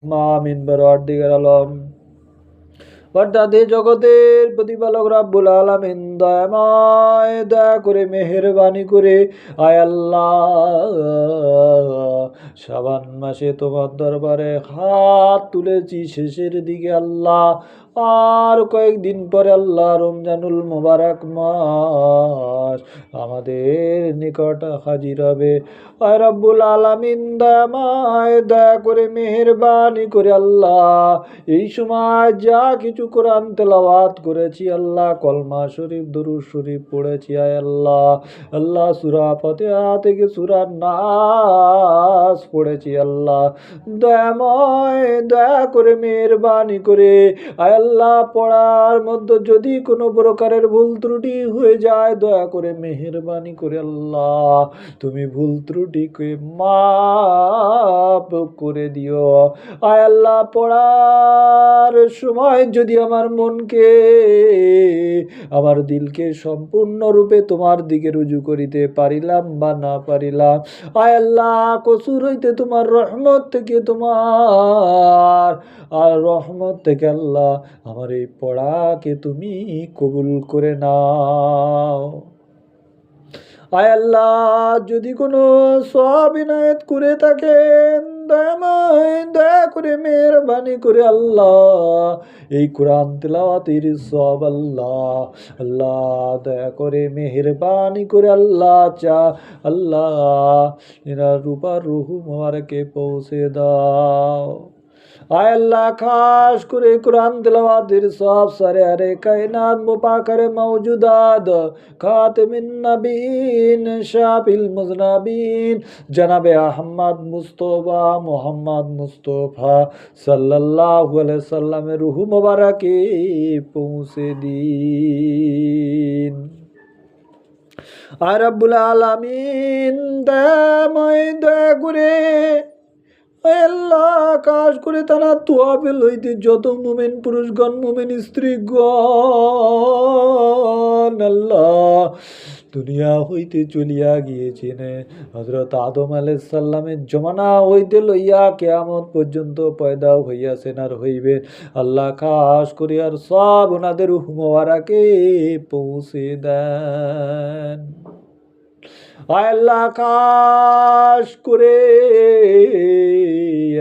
আমিন পরওয়ারদিগার আলম। বরদাদে জগতের প্রতিপালক রাব্বুল আলামিন দয়াময়, দয়া করে মেহেরবানি করে আয় আল্লাহ, শাবান মাসে তোমার দরবারে হাত তুলেছি শেষের দিকে আল্লাহ, আর কয়েকদিন পরে আল্লাহ রমজানুল মুবারক মাস আমাদের নিকট হাজির হবে। আয় রাব্বুল আলামিন দয়াময়, দয়া করে মেহেরবানি করে আল্লাহ, এই সময় যা কিছু কোরআন তেলাওয়াত করেছি আল্লাহ, কলমা শরীফ দুরূদ শরীফ পড়েছি আয় আল্লাহ, আল্লাহ সূরা ফাতিহা থেকে সূরা নাস পড়েছি আল্লাহ, দয়াময় দয়া করে মেহেরবানি করে আয় আল্লাহ, পড়ার মধ্যে যদি কোনো প্রকারের ভুল ত্রুটি হয়ে যায় দয়া করে মেহেরবানি করে আল্লাহ তুমি ভুল ত্রুটিকে মাফ করে দিও। আয় আল্লাহ, পড়ার সময় যদি আমার মনকে, আমার দিলকে সম্পূর্ণরূপে তোমার দিকে রুজু করিতে পারিলাম বা না পারিলাম, আয় আল্লাহ কসুর হইতে তোমার রহমত থেকে, তোমার আর রহমত থেকে আল্লাহ আমার এই পড়াকে তুমি কবুল করে নাও। আয় আল্লাহ, যদি কোনো সওয়াব ইনায়েত করে থাকেন দয়াময় দয়া করে মেহেরবানি করে আল্লাহ এই কোরআন তেলাওয়াতের সওয়াব আল্লাহ, আল্লাহ দয়া করে মেহেরবানি করে আল্লাহ আল্লাহ এনার রূপা রুহু মোবারকে পৌঁছে দাও। আয় আল্লাহ, খাস করে কোরআন তেলাওয়াতের সব সারে আরে কায়নাত মুপাকারে মওজুদাত খাতেমিন নবীন শাফিল মুজনাবিন জনাবে আহমদ মুস্তফা মোহাম্মদ মুস্তফা সাল্লাল্লাহু আলাইহি সাল্লামের রূহ মোবারকে পৌঁছে দিন। আর রাব্বুল আলামিন দয়াময় দয়া করে আল্লাহ কাজ করে তারা তোয়াবে লইতে যত মোমেন পুরুষগণ মোমেন স্ত্রীগণ আল্লাহ দুনিয়া হইতে চলিয়া গিয়েছেন, হযরত আদম আলাইহিস সালামের জমানা হইতে লইয়া কিয়ামত পর্যন্ত পয়দা হইয়াছেন আর হইবেন আল্লাহ, খাস করে আর সব ওনাদের রূহ মোবারকে পৌঁছে দেন। আল্লাহ খাস করে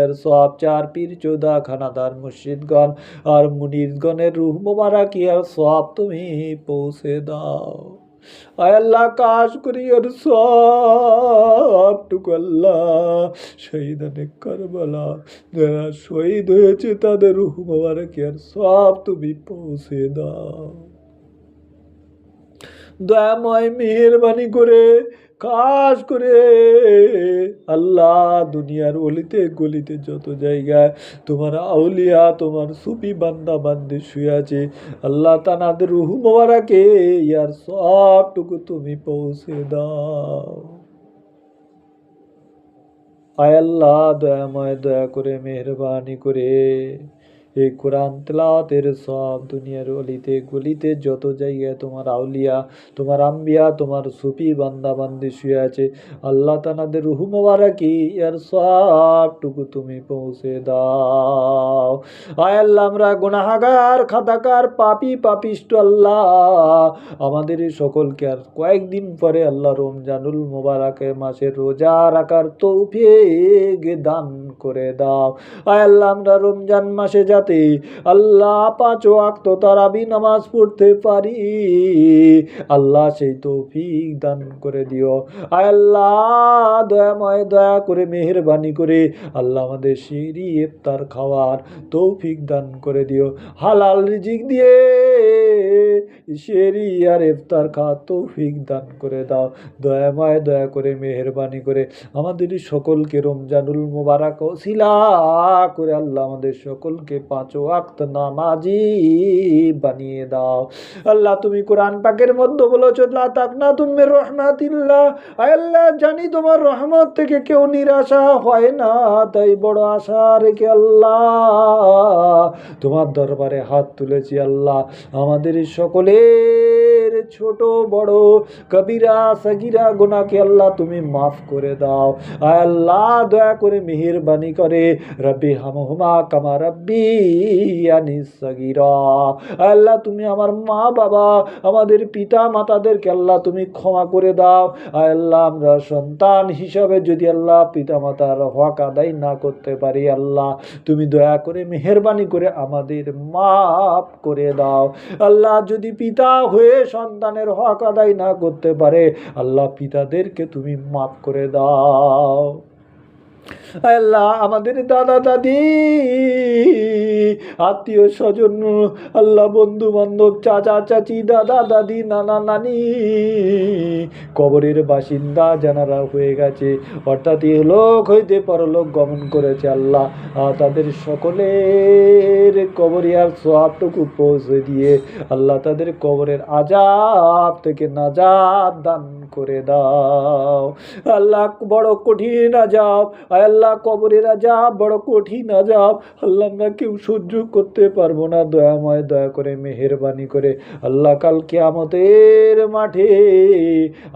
আর সব চার পীর চৌদা খানাদার মুর্শিদগণ আর মুনিরগণের রূহ মোবারক আর সব তুমি পৌঁছে দাও। আল্লাহ কাশ করি আর সবটুকু আল্লাহ শহীদানে কারবালা যারা শহীদ হয়েছে তাদের রূহ মোবারক আর সব তুমি পৌঁছে দাও। দয়াময় মেহেরবানি করে খাস করে আল্লাহ দুনিয়ার অলিতে গলিতে যত জায়গায় তোমার আউলিয়া তোমার সুফি বান্দা বান্দি শুয়ে আছে আল্লাহ তানাদের রূহ মোবারকে ইয়ার সবটুকু তুমি পৌঁছে দাও। আয় আল্লাহ দয়াময় দয়া করে মেহেরবানি করে এই কোরআন তেলাওয়াতের সব দুনিয়ার অলিতে গলিতে যত জায়গায় তোমার আউলিয়া তোমার আম্বিয়া তোমার সুফি বান্দা বান্দি শুয়ে আছে আল্লাহ তানাদের রূহ মোবারকে ইয়ার সবটুকু তুমি পৌঁছে দাও। আয় আল্লাহ, আমরা গুনাহগার খাতাকার পাপী পাপিষ্ট আল্লাহ, আমাদের সকলকে আর কয়েকদিন পরে আল্লাহ রমজানুল মুবারকের মাসে রোজা রাখার তৌফিক দান করে দাও। আয় আল্লাহ, আমরা রমজান মাসে যাতে আল্লাহ 5 ওয়াক্ত তারাবি নামাজ পড়তে পারি আল্লাহ সেই তৌফিক দান করে দিও। আয় আল্লাহ দয়াময় দয়া করে মেহেরবানি করে আল্লাহ আমাদের সিঁড়ি ইফতার খাওয়ার তৌফিক দান করে দিও। হালাল রিজিক দিয়ে সিঁড়ি আর ইফতার খাওয়ার তৌফিক দান করে দাও। দয়াময় দয়া করে মেহেরবানি করে আমাদের সকলকে রমজানুল মুবারক ওসিলা করে আল্লাহ আমাদের সকলকে 5 ওয়াক্ত নামাজি বানিয়ে দাও। আল্লাহ তুমি কোরআন পাকের মধ্যে বলেছো লা তাকনাতুম মির রাহমাতিল্লাহ, আল্লাহ জানি তোমার রহমত থেকে কেউ নিরাশা হয় না, তাই বড় আশা রেখে আল্লাহ তোমার দরবারে হাত তুলেছি আল্লাহ আমাদের সকলের ছোট বড় কবিরা সগীরা গুনাহকে আল্লাহ তুমি মাফ করে দাও। আয় আল্লাহ দয়া করে মেহেরবানি করে রব্বি হামহুমা কামা রাব্বিয়ানি সগীরা। আয় আল্লাহ তুমি আমার মা বাবা আমাদের পিতা মাতাদেরকে আল্লাহ তুমি ক্ষমা করে দাও। আয় আল্লাহ আমরা সন্তান হিসাবে যদি আল্লাহ পিতা মাতার হক আদায় না করতে পারি আল্লাহ তুমি দয়া করে মেহেরবানি করে আমাদের মাফ করে দাও। আল্লাহ যদি পিতা হয়ে সন্তানের হক আদায় না করতে পারে আল্লাহ পিতাদেরকে তুমি মাফ করে দাও। আল্লাহ আমাদের দাদা দাদি আত্মীয় স্বজন আল্লাহ বন্ধু বান্ধব চাচা চাচি দাদা দাদি নানা নানি কবরের বাসিন্দা যারা হয়ে গেছে অর্থাৎ ইহলোক হইতে পরলোক গমন করেছে আল্লাহ তাদের সকলের কবরিয়ার সওয়াবটুকু পৌঁছে দিয়ে আল্লাহ তাদের কবরের আযাব থেকে নাজাত দান করে দাও। আল্লাহ বড় কঠিন আযাব আল্লাহ কবরের আযাব বড় কঠিন আযাব আল্লাহ আমরা কেউ সহ্য করতে পারবো না। দয়াময় দয়া করে মেহেরবানি করে আল্লাহ কাল কিয়ামতের মাঠে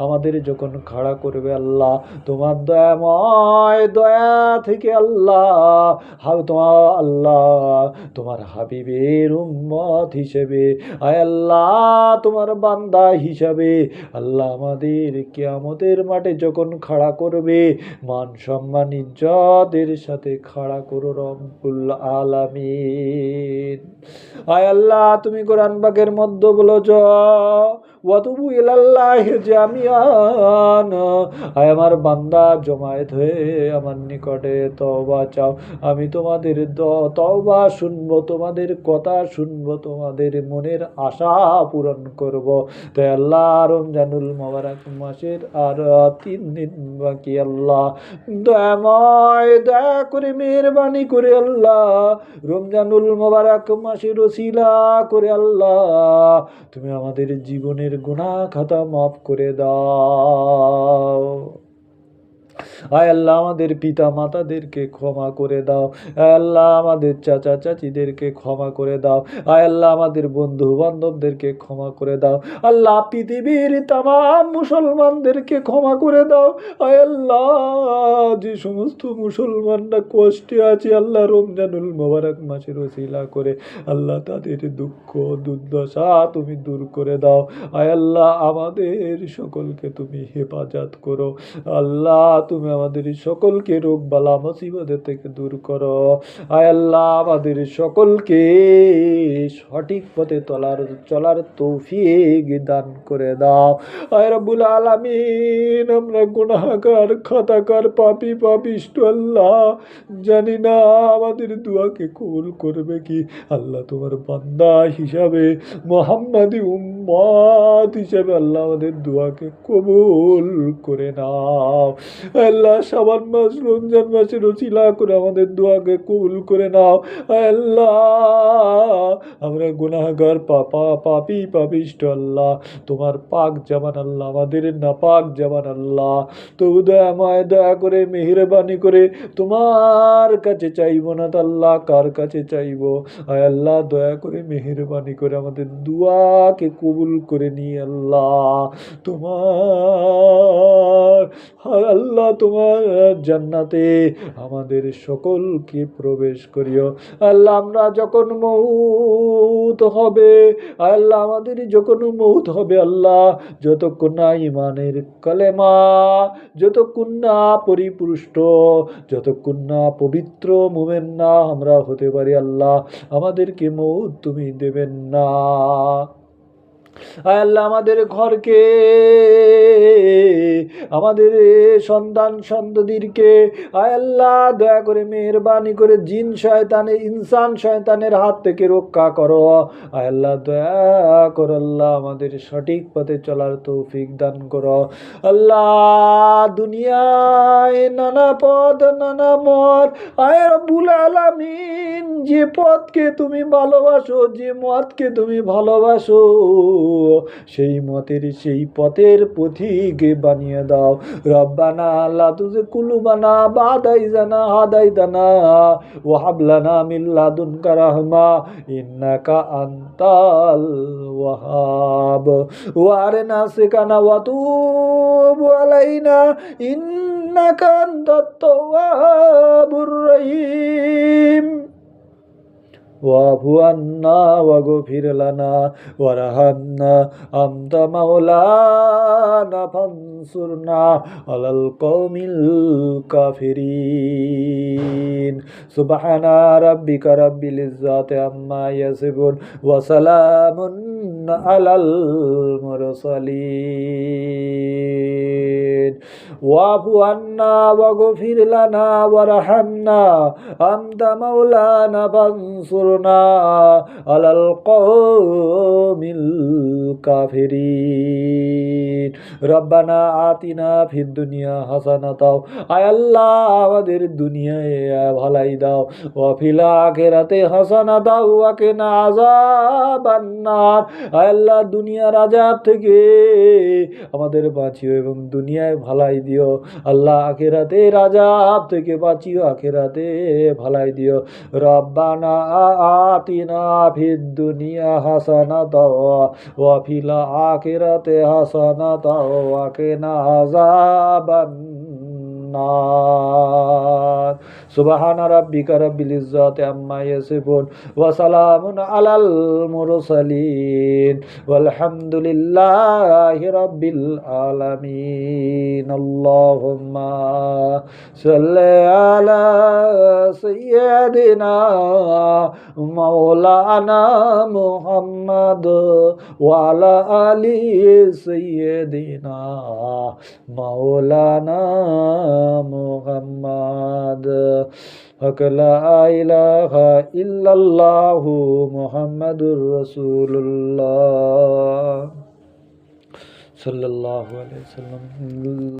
আমাদের যখন খাড়া করবে আল্লাহ তোমার দয়াময় দয়া থেকে আল্লাহ তোমার হাবিবের উম্মত হিসেবে আয় আল্লাহ তোমার বান্দা হিসাবে আল্লাহ আমাদের কিয়ামতের মাঠে যখন খাড়া করবে মান সম্মান ইজ্জতের সাথে খাড়া করো রব্বুল আলামিন। আয় আল্লাহ তুমি কোরআন পাকের মধ্যে বলেছ ওয়াতুবু ইলাল্লাহি জামিআন। আয় আমার বান্দা জমায়েত হয়ে আমার নিকটে তওবা চাও আমি তোমাদের তওবা শুনবো তোমাদের কথা শুনবো তোমাদের মনের আশা পূরণ করব। তাই আল্লাহ রমজানুল মোবারক মাসের আর 3 দিন বাকি আল্লাহ দয়াময় দয়া করে মেহেরবানি করে আল্লাহ রমজানুল মোবারক মাসের ওসিলা করে আল্লাহ তুমি আমাদের জীবনের গুনাহ খাতা মাফ করে দাও। আয় আল্লাহ আমাদের পিতা মাতাদেরকে ক্ষমা করে দাও। আয় আল্লাহ আমাদের চাচা চাচিদেরকে ক্ষমা করে দাও। আয় আল্লাহ আমাদের বন্ধু বান্ধবদেরকে ক্ষমা করে দাও। আল্লাহ পৃথিবীর তামাম মুসলমানদেরকে ক্ষমা করে দাও। আয় আল্লাহ যে সমস্ত মুসলমানরা কষ্টে আছে আল্লাহ রমজানুল মোবারক মাসের ওসিলা করে আল্লাহ তাদের দুঃখ দুর্দশা তুমি দূর করে দাও। আয় আল্লাহ আমাদের সকলকে তুমি হেফাজত করো। আল্লাহ তুমি আমাদের সকলকে রোগ বালা মুসিবতের থেকে দূর করো। আয় আল্লাহ আমাদের সকলকে সঠিক পথে চলার তৌফিক দান করে দাও। আয় রব্বুল আলামিন আমরা গুনাহগার খাতাকার পাপী পাপিষ্ঠ আল্লাহ জানি না আমাদের দোয়াকে কবুল করবে কি আল্লাহ তোমার বান্দা হিসাবে মুহাম্মাদি উম্মত হিসাবে আল্লাহ আমাদের দোয়াকে কবুল করে নাও। আল্লাহ শাবান মাস রমজান মাসের ওসিলা করে আমাদের দোয়াকে কবুল করে নাও। আল্লাহ আমরা গুনাহগার পাপী পাপিষ্ঠ আল্লাহ তোমার পাক জামান আল্লাহ আমাদের নাপাক জামান আল্লাহ তবু দয়াময় দয়া করে মেহেরবানি করে তোমার কাছে চাইবো না আল্লাহ কার কাছে চাইবো। আয় আল্লাহ দয়া করে মেহেরবানি করে আমাদের দুয়াকে কবুল করে নিয়ে আল্লাহ তোমার আল্লাহ তোমার জান্নাতে আমাদের সকলকে প্রবেশ করিও। আল্লাহ আমরা যখন মউত হবে আল্লাহ আমাদের যখন মউত হবে আল্লাহ যতক্ষণ না ইমানের কালেমা যতক্ষণ না পরিপুষ্ট যতক্ষণ না পবিত্র মুমিন না আমরা হতে পারি আল্লাহ আমাদেরকে মউত তুমি দেবেন না। আয় আল্লাহ আমাদের ঘরকে আমাদের সন্তান সন্ততিকে আয় আল্লাহ দয়া করে মেহেরবানি করে জিন শয়তানের ইনসান শয়তানের হাত থেকে রক্ষা করো। আয় আল্লাহ দয়া করো আল্লাহ আমাদের সঠিক পথে চলার তৌফিক দান করো। আল্লাহ দুনিয়ায় নানা পথ নানা মত আয় রব্বুল আলামিন যে পথকে তুমি ভালোবাসো যে মতকে তুমি ভালোবাসো সেই মতের সেই পথের পথিক বানিয়ে দাও। রব্বানা লা তুযিগ কুলুবানা বাদা ইয হাদাইতানা ওয়া হাব লানা মিন লাদুনকা রাহমা ইন্নাকা আনতাল ওয়াহ্হাব ওয়া আরিনা সিকানা ওয়া তুব আলাইনা ইন্নাকা আনতাত তাওয়াবুর রহিম ওয়াফু আন্না ওয়াগফির লানা ওয়ারহামনা আনতা মাওলানা ফানসুরনা আলাল কওমিল কাফিরিন সুবহানা রাব্বিকা রাব্বিল ইজ্জাতি আম্মা ইয়াসিফুন ওয়া সালামুন আলাল মুরসালিন ওয়াফু আন্না ওয়াগফির লানা ওয়ারহামনা আনতা মাওলানা ফানসুরনা আলাল কওমিল কাফিরিন রব্বানা আতিনা ফিদ দুনিয়া হাসানাতাও আয় আল্লাহ আমাদের দুনিয়ায় ভালাই দাও ওয়া ফিল আখিরাতে হাসানাতাও ওয়া কিনা আযাবান নার আয় আল্লাহ দুনিয়ার আযাব থেকে আমাদের বাঁচিও এবং দুনিয়ায় ভালাই দিও আল্লাহ আখিরাতের আযাব থেকে বাঁচিও আখিরাতে ভালাই দিও রব্বানা আতিনা ফিদ দুনিয়া হাসানাতাও ওয়া ফিল আখিরাতি হাসানাতাও ওয়া কিনা আযাবান নার সুবহানা রাব্বিকা রাব্বিল ইজ্জাতি আম্মা ইয়াসিফুন ওয়া সালামুন আলাল মুরসালিন ওয়ালহামদুলিল্লাহি রাব্বিল আলামিন আল্লাহুম্মা সাল্লি আলা সাইয়্যিদিনা মাওলানা মুহাম্মদ ওয়া আলা আলি সাইয়্যিদিনা মাওলানা মুহাম্মদ হক লা ইলাহা ইল্লাল্লাহু মুহাম্মাদুর রাসূলুল্লাহ সাল্লাল্লাহু আলাইহি ওয়াসাল্লাম।